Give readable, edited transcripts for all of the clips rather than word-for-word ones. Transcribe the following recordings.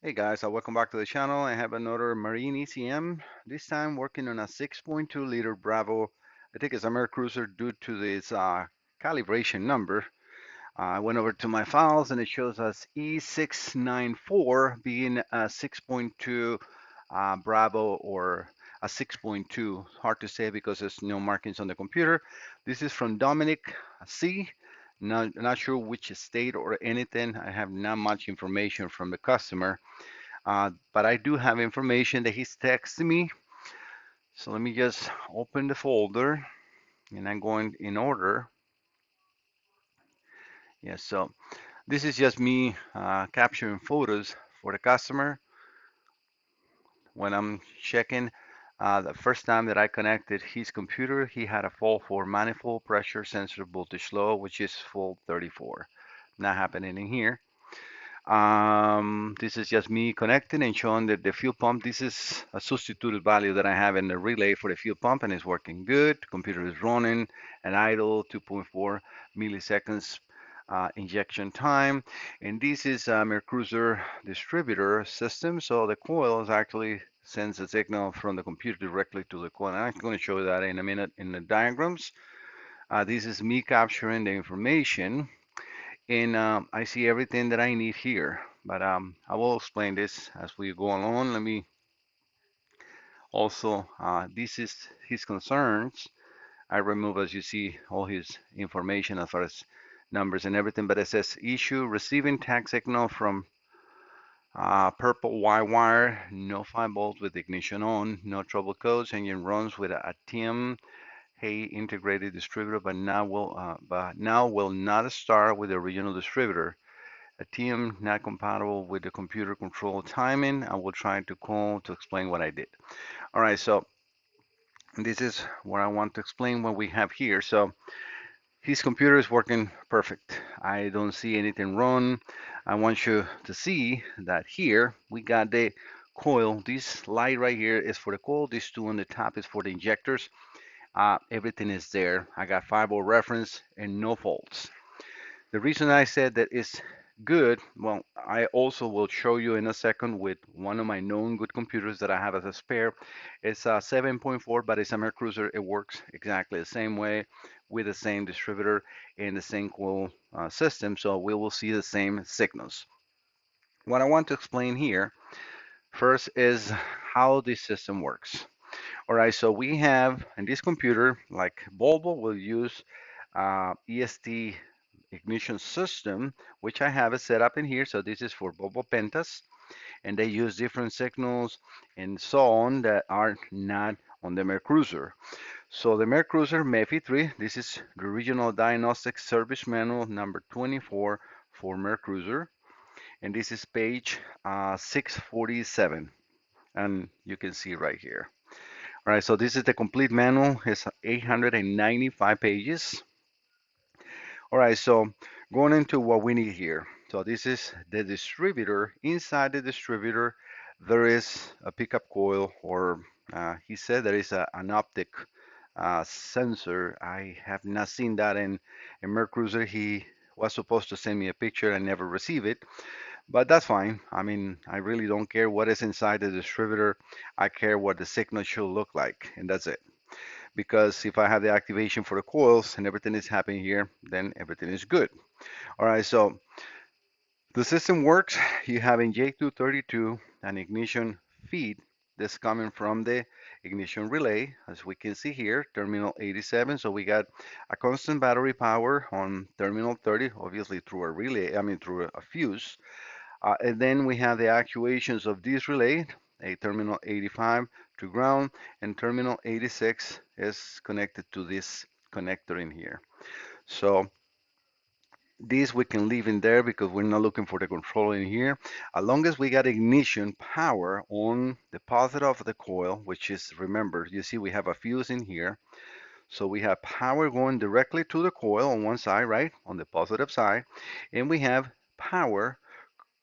Hey guys, welcome back to the channel. I have another Marine ECM, this time working on a 6.2 liter Bravo. I think it's a Mercruiser due to this calibration number. I went over to my files and it shows us E694 being a 6.2 Bravo or a 6.2. Hard to say because there's no markings on the computer. This is from Dominick C. Not sure which state or anything. I have not much information from the customer. But I do have information that he's texted me. So let me just open the folder and I'm going in order. Yes, so this is just me capturing photos for the customer. When I'm checking, the first time that I connected his computer, he had a fault for manifold pressure sensor voltage low, which is full 34. Not happening in here. This is just me connecting and showing that the fuel pump, this is a substituted value that I have in the relay for the fuel pump and it's working good. Computer is running at idle, 2.4 milliseconds injection time. And this is a Mercruiser distributor system. So the coil is actually sends a signal from the computer directly to the coil. And I'm going to show you that in a minute in the diagrams. This is me capturing the information and I see everything that I need here. But I will explain this as we go along. Let me also, this is his concerns. I remove, as you see, all his information as far as numbers and everything, but it says issue receiving tag signal from purple Y wire, no 5 volts with ignition on, no trouble codes, engine runs with a TM Hey integrated distributor, but now will not start with the original distributor. A TM not compatible with the computer control timing. I will try to call to explain what I did. All right, so this is what I want to explain what we have here. So his computer is working perfect. I don't see anything wrong. I want you to see that here we got the coil. This light right here is for the coil. These two on the top is for the injectors. Everything is there. I got 5-volt reference and no faults. The reason I said that it's good, well, I also will show you in a second with one of my known good computers that I have as a spare. It's a 7.4, but it's a Mercruiser. It works exactly the same way with the same distributor and the same coil system, so we will see the same signals. What I want to explain here first is how this system works. All right, so we have in this computer, like Volvo will use EST ignition system, which I have it set up in here. So this is for Volvo Pentas, and they use different signals and so on that are not on the Mercruiser. So the Mercruiser MEFI 3, this is the original diagnostic service manual number 24 for Mercruiser, and this is page 647, and you can see right here. All right, so this is the complete manual. It's 895 pages. All right, so going into what we need here. So this is the distributor. Inside the distributor, there is a pickup coil, or he said there is an optic sensor. I have not seen that in Mercruiser. He was supposed to send me a picture. I never received it, but that's fine. I mean, I really don't care what is inside the distributor. I care what the signal should look like, and that's it. Because if I have the activation for the coils and everything is happening here, then everything is good. All right, so the system works. You have in J232 an ignition feed that's coming from the ignition relay, as we can see here, terminal 87. So we got a constant battery power on terminal 30, obviously through a relay, I mean through a fuse. And then we have the actuations of this relay, a terminal 85 to ground, and terminal 86 is connected to this connector in here. So this we can leave in there because we're not looking for the control in here. As long as we got ignition power on the positive of the coil, which is, remember, you see we have a fuse in here. So we have power going directly to the coil on one side, right, on the positive side, and we have power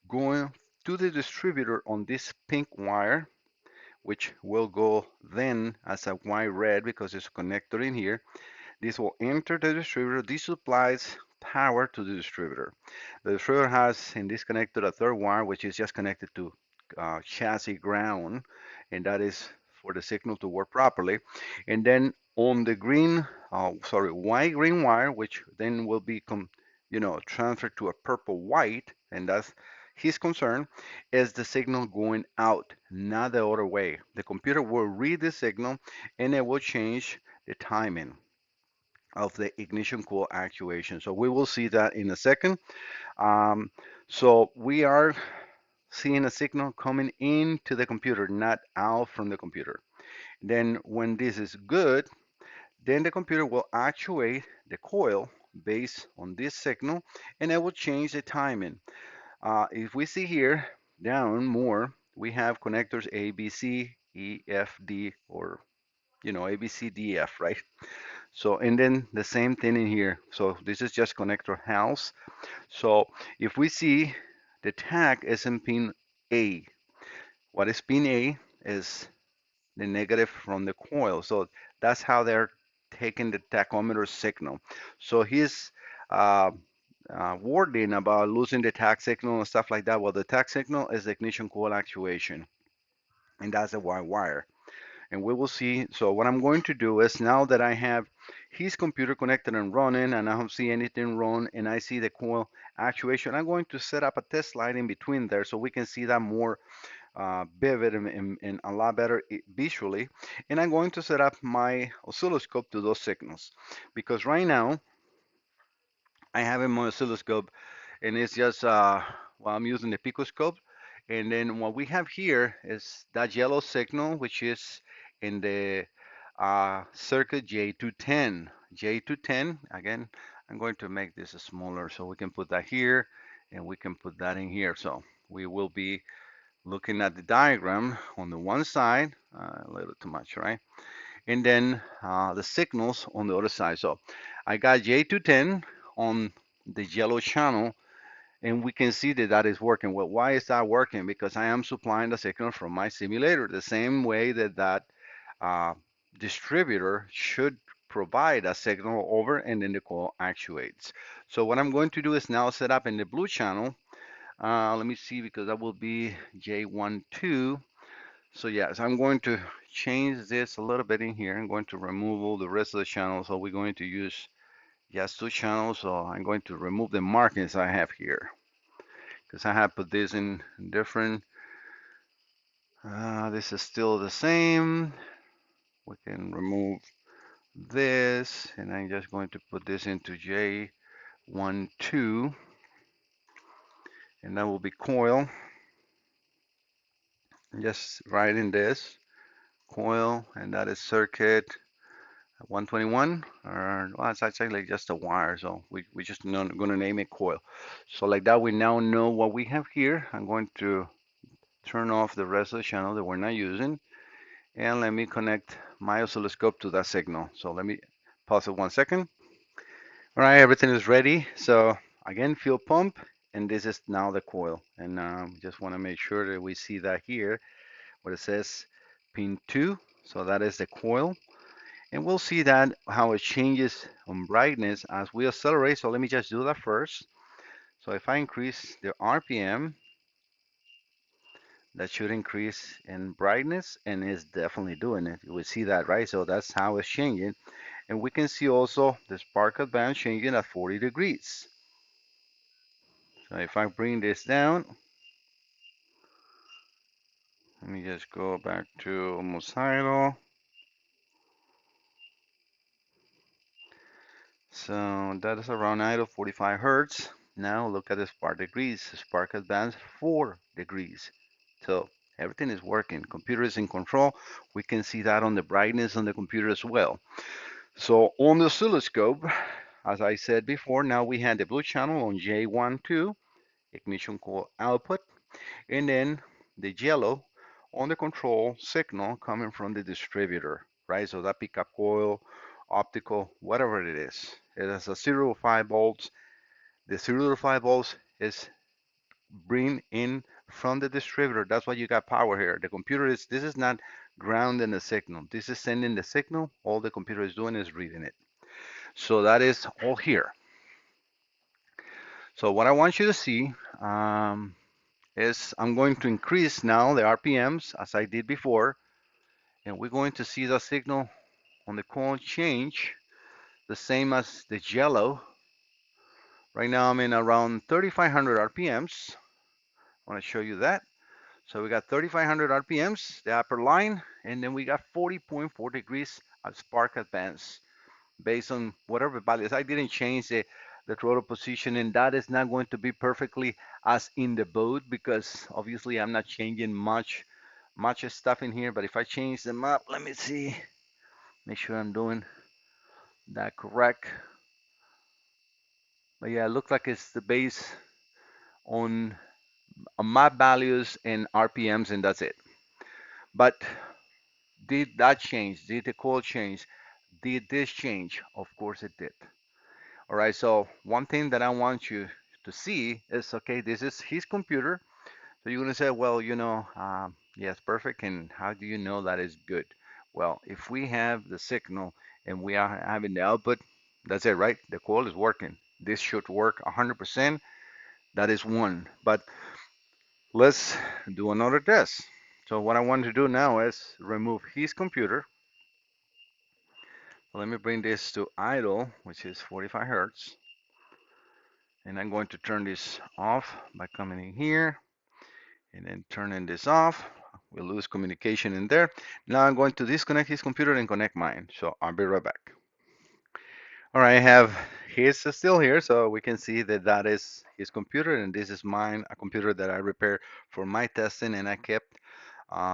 going to the distributor on this pink wire, which will go then as a wire red because there's a connector in here. This will enter the distributor. This supplies power to the distributor. The distributor has in this connector a third wire, which is just connected to chassis ground, and that is for the signal to work properly. And then on the white green wire, which then will be transferred to a purple white, and that's his concern, is the signal going out, not the other way. The computer will read the signal and it will change the timing of the ignition coil actuation. So we will see that in a second. Um, so we are seeing a signal coming into the computer, not out from the computer. Then when this is good, then the computer will actuate the coil based on this signal, and it will change the timing. If we see here down more, we have connectors A, B, C, E, F, D, or A, B, C, D, F, right? So, and then the same thing in here. So this is just connector house. So if we see the tag is in pin A, what is pin A is the negative from the coil. So that's how they're taking the tachometer signal. So his uh, wording about losing the tach signal and stuff like that, well, the tach signal is the ignition coil actuation, and that's a white wire. And we will see. So what I'm going to do is, now that I have his computer connected and running, and I don't see anything wrong, and I see the coil actuation, I'm going to set up a test light in between there so we can see that more vivid and a lot better visually. And I'm going to set up my oscilloscope to those signals, because right now I have in my oscilloscope, and it's just well, I'm using the picoscope. And then what we have here is that yellow signal, which is in the circuit J210. J210, again, I'm going to make this smaller so we can put that here and we can put that in here. So we will be looking at the diagram on the one side, a little too much, right? And then the signals on the other side. So I got J210 on the yellow channel, and we can see that that is working. Well, why is that working? Because I am supplying the signal from my simulator the same way that uh, distributor should provide a signal over, and then the coil actuates. So what I'm going to do is now set up in the blue channel. Let me see, because that will be J12. So yes, I'm going to change this a little bit in here. I'm going to remove all the rest of the channels. So we're going to use just two channels. So I'm going to remove the markings I have here, because I have put this in different. This is still the same. We can remove this, and I'm just going to put this into J12, and that will be coil. Just write in this coil, and that is circuit 121, or well, it's actually just a wire, so we just going to name it coil. So like that, we now know what we have here. I'm going to turn off the rest of the channel that we're not using, and let me connect my oscilloscope to that signal. So let me pause it 1 second. All right, everything is ready. So again, fuel pump, and this is now the coil. And just want to make sure that we see that here, where it says pin 2. So that is the coil. And we'll see that how it changes on brightness as we accelerate. So let me just do that first. So if I increase the RPM, that should increase in brightness, and it's definitely doing it. We see that, right? So that's how it's changing. And we can see also the spark advance changing at 40 degrees. So if I bring this down, let me just go back to almost idle. So that is around idle 45 Hertz. Now look at the spark degrees. Spark advance 4 degrees. So everything is working. Computer is in control. We can see that on the brightness on the computer as well. So on the oscilloscope, as I said before, now we had the blue channel on J12, ignition coil output, and then the yellow on the control signal coming from the distributor, right? So that pickup coil, optical, whatever it is. It has a 0 to 5 volts. The 0 to 5 volts is bring in from the distributor. That's why you got power here. The computer is, this is not grounding the signal. This is sending the signal. All the computer is doing is reading it. So that is all here. So what I want you to see, is I'm going to increase now the RPMs as I did before, and we're going to see the signal on the coil change the same as the yellow. Right now I'm in around 3,500 RPMs. I want to show you that. So we got 3,500 RPMs, the upper line, and then we got 40.4 degrees at spark advance based on whatever values. I didn't change the throttle position, and that is not going to be perfectly as in the boat because obviously I'm not changing much stuff in here. But if I change them up, let me see, make sure I'm doing that correct. But yeah, it looks like it's the base on map values and RPMs, and that's it. But did that change? Did the coil change? Did this change? Of course it did. All right, so one thing that I want you to see is, okay, this is his computer. So you're gonna say, well, yes, perfect. And how do you know that is good? Well, if we have the signal and we are having the output, that's it, right? The coil is working. This should work 100%. That is one. But let's do another test. So what I want to do now is remove his computer. Let me bring this to idle, which is 45 hertz. And I'm going to turn this off by coming in here and then turning this off. We'll lose communication in there. Now I'm going to disconnect his computer and connect mine. So I'll be right back. All right, I have his still here, so we can see that that is his computer, and this is mine, a computer that I repaired for my testing, and I kept.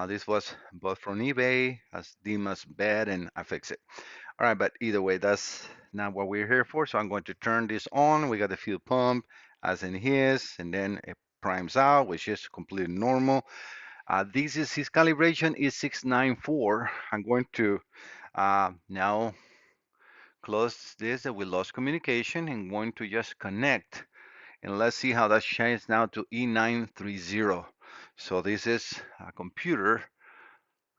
This was bought from eBay as Dima's bed, and I fixed it. All right, but either way, that's not what we're here for. So I'm going to turn this on. We got the fuel pump as in his, and then it primes out, which is completely normal. This is his calibration is 694. I'm going to now close this that we lost communication and going to just connect. And let's see how that changes now to E930. So this is a computer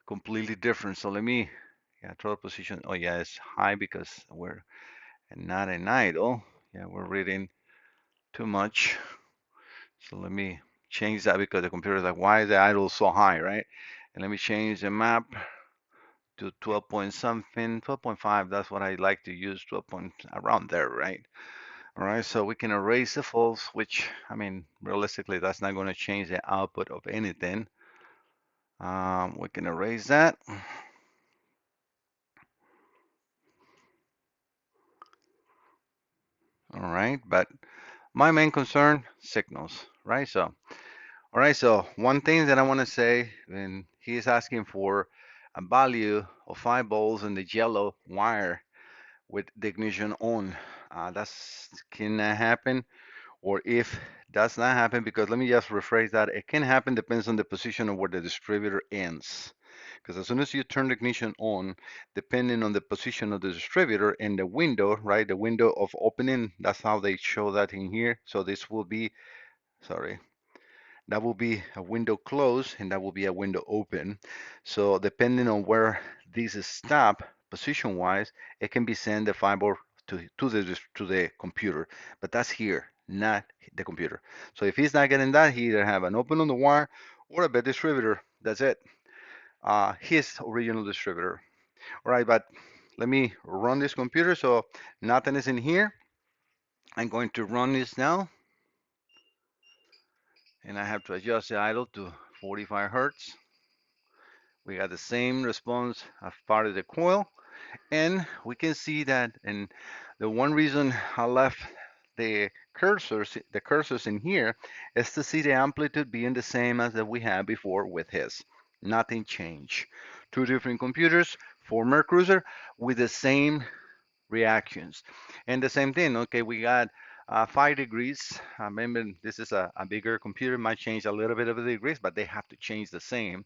completely different. So let me, yeah, throttle position. Oh yeah, it's high because we're not in idle. Yeah, we're reading too much. So let me change that because the computer is like, why is the idle so high, right? And let me change the map to 12 point something, 12.5. That's what I like to use, 12 point around there, right? All right, so we can erase the false, which, I mean, realistically, that's not going to change the output of anything. We can erase that. All right, but my main concern, signals, right? So, all right, so one thing that I want to say, when he is asking for a value of 5 volts in the yellow wire with the ignition on, that's can happen, or if does not happen, because let me just rephrase that, it can happen, depends on the position of where the distributor ends. Because as soon as you turn the ignition on, depending on the position of the distributor and the window, right, the window of opening, that's how they show that in here. So this will be, sorry, that will be a window closed and that will be a window open. So depending on where this is stop position wise, it can be sent the fiber to the computer, but that's here, not the computer. So if he's not getting that, he either have an open on the wire or a bad distributor. That's it. His original distributor. All right, but let me run this computer. So nothing is in here. I'm going to run this now, and I have to adjust the idle to 45 hertz. We got the same response as part of the coil, and we can see that. And the one reason I left the cursors in here is to see the amplitude being the same as that we had before with his. Nothing changed. Two different computers for Mercruiser with the same reactions. And the same thing, okay, we got 5 degrees. Maybe this is a bigger computer, might change a little bit of the degrees, but they have to change the same.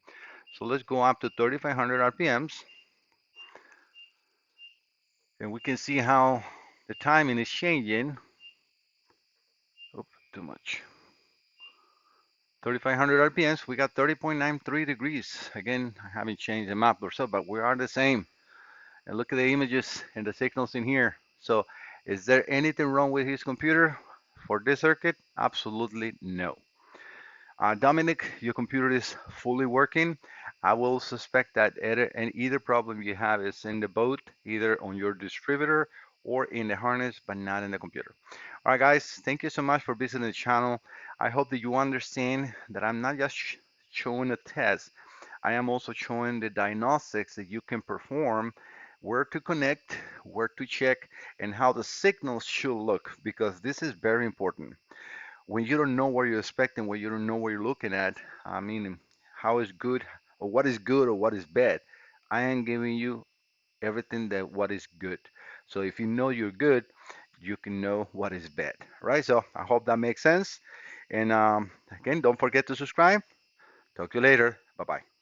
So let's go up to 3,500 RPMs, and we can see how the timing is changing. Oops, too much. 3,500 RPMs, we got 30.93 degrees. Again, I haven't changed the map or so, but we are the same. And look at the images and the signals in here. So is there anything wrong with his computer for this circuit? Absolutely no. Dominic, your computer is fully working. I will suspect that either problem you have is in the boat, either on your distributor or in the harness, but not in the computer. All right, guys, thank you so much for visiting the channel. I hope that you understand that I'm not just showing a test. I am also showing the diagnostics that you can perform, where to connect, where to check, and how the signals should look, because this is very important. When you don't know what you're expecting, when you don't know what you're looking at, I mean, how is good or what is bad. I am giving you everything that what is good. So if you know you're good, you can know what is bad, right? So I hope that makes sense. And again, don't forget to subscribe. Talk to you later. Bye bye.